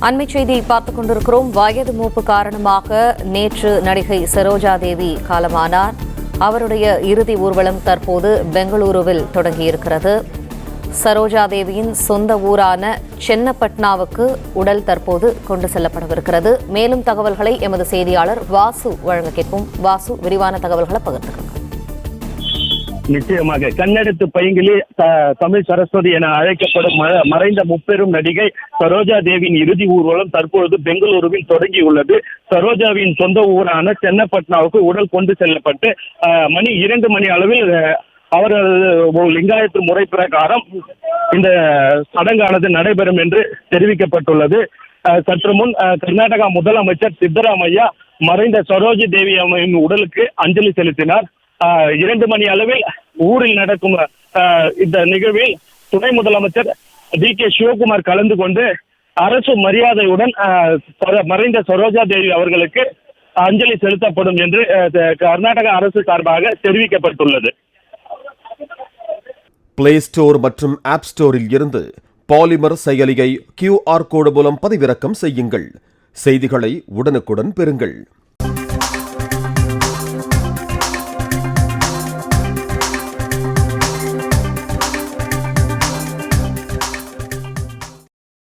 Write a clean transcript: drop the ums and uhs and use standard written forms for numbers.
அண்மை செய்தி பார்த்துக் கொண்டிருக்கிறோம். வயது மூப்பு காரணமாக நேற்று நடிகை சரோஜா தேவி காலமானார். அவருடைய இறுதி ஊர்வலம் தற்போது பெங்களூருவில் தொடங்கியிருக்கிறது. சரோஜா தேவியின் சொந்த ஊரான சென்னப்பட்னாவுக்கு உடல் தற்போது கொண்டு செல்லப்படவிருக்கிறது. மேலும் தகவல்களை எமது செய்தியாளர் வாசு வழங்க கேட்போம். வாசு, விரிவான தகவல்களை பகிர்ந்துக்கணும். நிச்சயமாக கண்ணெடுத்து பைங்கிலி தமிழ் சரஸ்வதி என அழைக்கப்படும் மறைந்த முப்பெரும் நடிகை சரோஜா தேவியின் இறுதி ஊர்வலம் தற்பொழுது பெங்களூருவில் தொடங்கியுள்ளது. சரோஜாவின் சொந்த ஊரான சென்னப்பட்னாவுக்கு உடல் கொண்டு செல்லப்பட்டு மணி 2 மணி அளவில் அவர்கள் லிங்காயத்து முறை பிரகாரம் இந்த சடங்கானது நடைபெறும் என்று தெரிவிக்கப்பட்டுள்ளது. சற்று முன் கர்நாடகா முதலமைச்சர் சித்தராமையா மறைந்த சரோஜா தேவி அம்மையின் உடலுக்கு அஞ்சலி செலுத்தினார். 2 மணி அளவில் ஊரில் நடக்கும் இந்த நிகழ்வில் துணை முதலமைச்சர் DK சிவகுமார் கலந்து கொண்டு அரசு மரியாதையுடன் மறைந்த சரோஜா தேவி அவர்களுக்கு அஞ்சலி செலுத்தப்படும் என்று கர்நாடக அரசு சார்பாக தெரிவிக்கப்பட்டுள்ளது. பிளே ஸ்டோர் மற்றும் ஆப் ஸ்டோரில் இருந்து பாலிமர் செயலியை QR கோடு மூலம் பதிவிறக்கம் செய்யுங்கள். செய்திகளை உடனுக்குடன் பெறுங்கள்.